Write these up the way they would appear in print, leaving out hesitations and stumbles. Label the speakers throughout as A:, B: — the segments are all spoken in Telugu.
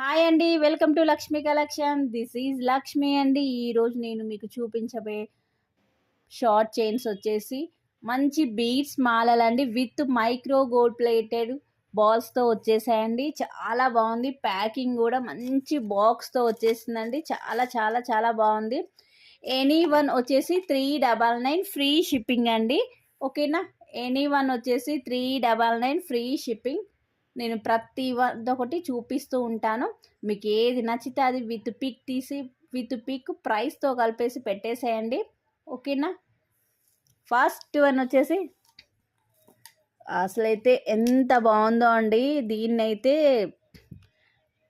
A: హాయ్ అండి. Welcome to Lakshmi collection. This is Lakshmi అండి. ఈరోజు నేను మీకు చూపించబోయే షార్ట్ చైన్స్ వచ్చేసి మంచి బీడ్స్ మాలలండి విత్ మైక్రో గోల్డ్ ప్లేటెడ్ బాల్స్తో వచ్చేసాయండి. చాలా బాగుంది. ప్యాకింగ్ కూడా మంచి బాక్స్తో వచ్చేసిందండి. చాలా చాలా చాలా బాగుంది. ఎనీ వన్ వచ్చేసి 399 ఫ్రీ షిప్పింగ్ అండి. ఓకేనా. ఎనీ వన్ వచ్చేసి 399 ఫ్రీ షిప్పింగ్. నేను ప్రతి ఒకటి చూపిస్తూ ఉంటాను. మీకు ఏది నచ్చితే అది విత్ పిక్ ప్రైస్తో కలిపేసి పెట్టేసేయండి. ఓకేనా. ఫస్ట్ వన్ వచ్చేసి అసలైతే ఎంత బాగుందో అండి. దీన్నైతే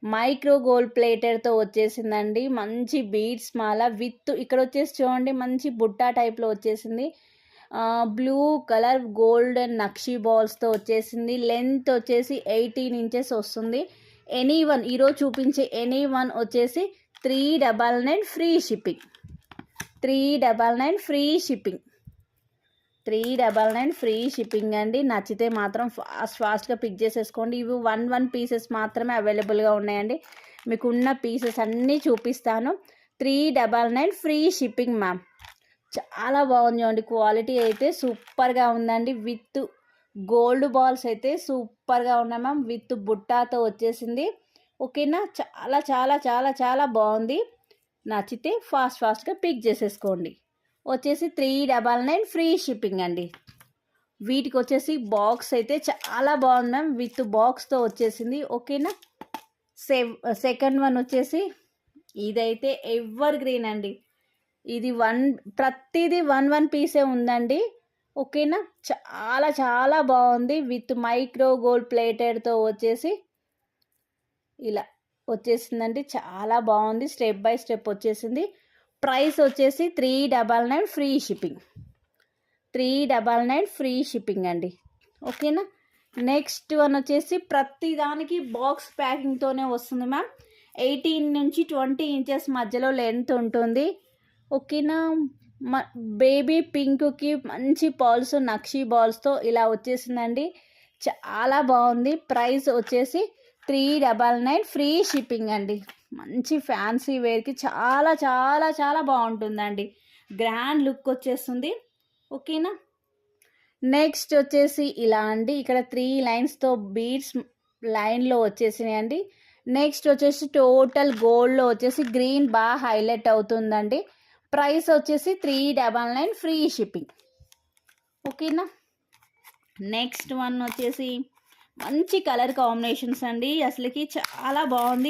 A: మైక్రో గోల్డ్ ప్లేటెడ్తో వచ్చేసిందండి. మంచి బీడ్స్ మాల విత్ ఇక్కడ వచ్చేసి చూడండి మంచి బుట్టా టైప్లో వచ్చేసింది. బ్లూ కలర్ గోల్డెన్ నక్షీ బాల్స్తో వచ్చేసింది. లెంత్ వచ్చేసి 18 ఇంచెస్ వస్తుంది. ఎనీ వన్ ఈరోజు చూపించే ఎనీ వన్ వచ్చేసి 399 free shipping. 399 free shipping. 399 free shipping అండి. నచ్చితే మాత్రం ఫాస్ట్గా పిక్ చేసేసుకోండి. ఇవి 1 పీసెస్ మాత్రమే అవైలబుల్గా ఉన్నాయండి. మీకు ఉన్న పీసెస్ అన్నీ చూపిస్తాను. 399 ఫ్రీ షిప్పింగ్ మ్యామ్. చాలా బాగుంది అండి. క్వాలిటీ అయితే సూపర్గా ఉందండి. విత్ గోల్డ్ బాల్స్ అయితే సూపర్గా ఉన్నాయి మ్యామ్. విత్ బుట్టాతో వచ్చేసింది. ఓకేనా. చాలా చాలా చాలా చాలా బాగుంది. నచ్చితే ఫాస్ట్గా పిక్ చేసేసుకోండి. వచ్చేసి 399 ఫ్రీ షిప్పింగ్ అండి. వీటికి వచ్చేసి బాక్స్ అయితే చాలా బాగుంది మ్యామ్. విత్ బాక్స్తో వచ్చేసింది. ఓకేనా. సెకండ్ వన్ వచ్చేసి ఇదైతే ఎవర్ గ్రీన్ అండి. ఇది ప్రతిదీ 1 పీసే ఉందండి. ఓకేనా. చాలా చాలా బాగుంది. విత్ మైక్రో గోల్డ్ ప్లేటెడ్తో వచ్చేసి ఇలా వచ్చేసిందండి. చాలా బాగుంది. స్టెప్ బై స్టెప్ వచ్చేసింది. ప్రైస్ వచ్చేసి 399 ఫ్రీ షిప్పింగ్. 399 ఫ్రీ షిప్పింగ్ అండి. ఓకేనా. నెక్స్ట్ వన్ వచ్చేసి ప్రతి దానికి బాక్స్ ప్యాకింగ్తోనే వస్తుంది మ్యామ్. 18 నుంచి 20 ఇంచెస్ మధ్యలో లెంత్ ఉంటుంది. ఓకేనా. బేబీ పింక్కి మంచి బాల్స్ నక్షీ బాల్స్తో ఇలా వచ్చేసిందండి. చాలా బాగుంది. ప్రైస్ వచ్చేసి 399 ఫ్రీ షిప్పింగ్ అండి. మంచి ఫ్యాన్సీ వేర్కి చాలా చాలా చాలా బాగుంటుందండి. గ్రాండ్ లుక్ వచ్చేస్తుంది. ఓకేనా. నెక్స్ట్ వచ్చేసి ఇలా అండి. ఇక్కడ 3 లైన్స్తో బీడ్స్ లైన్లో వచ్చేసినాయండి. నెక్స్ట్ వచ్చేసి టోటల్ గోల్డ్లో వచ్చేసి గ్రీన్ బాగా హైలైట్ అవుతుందండి. ప్రైస్ వచ్చేసి 399 ఫ్రీ షిప్పింగ్. ఓకేనా. నెక్స్ట్ వన్ వచ్చేసి మంచి కలర్ కాంబినేషన్స్ అండి. అసలుకి చాలా బాగుంది.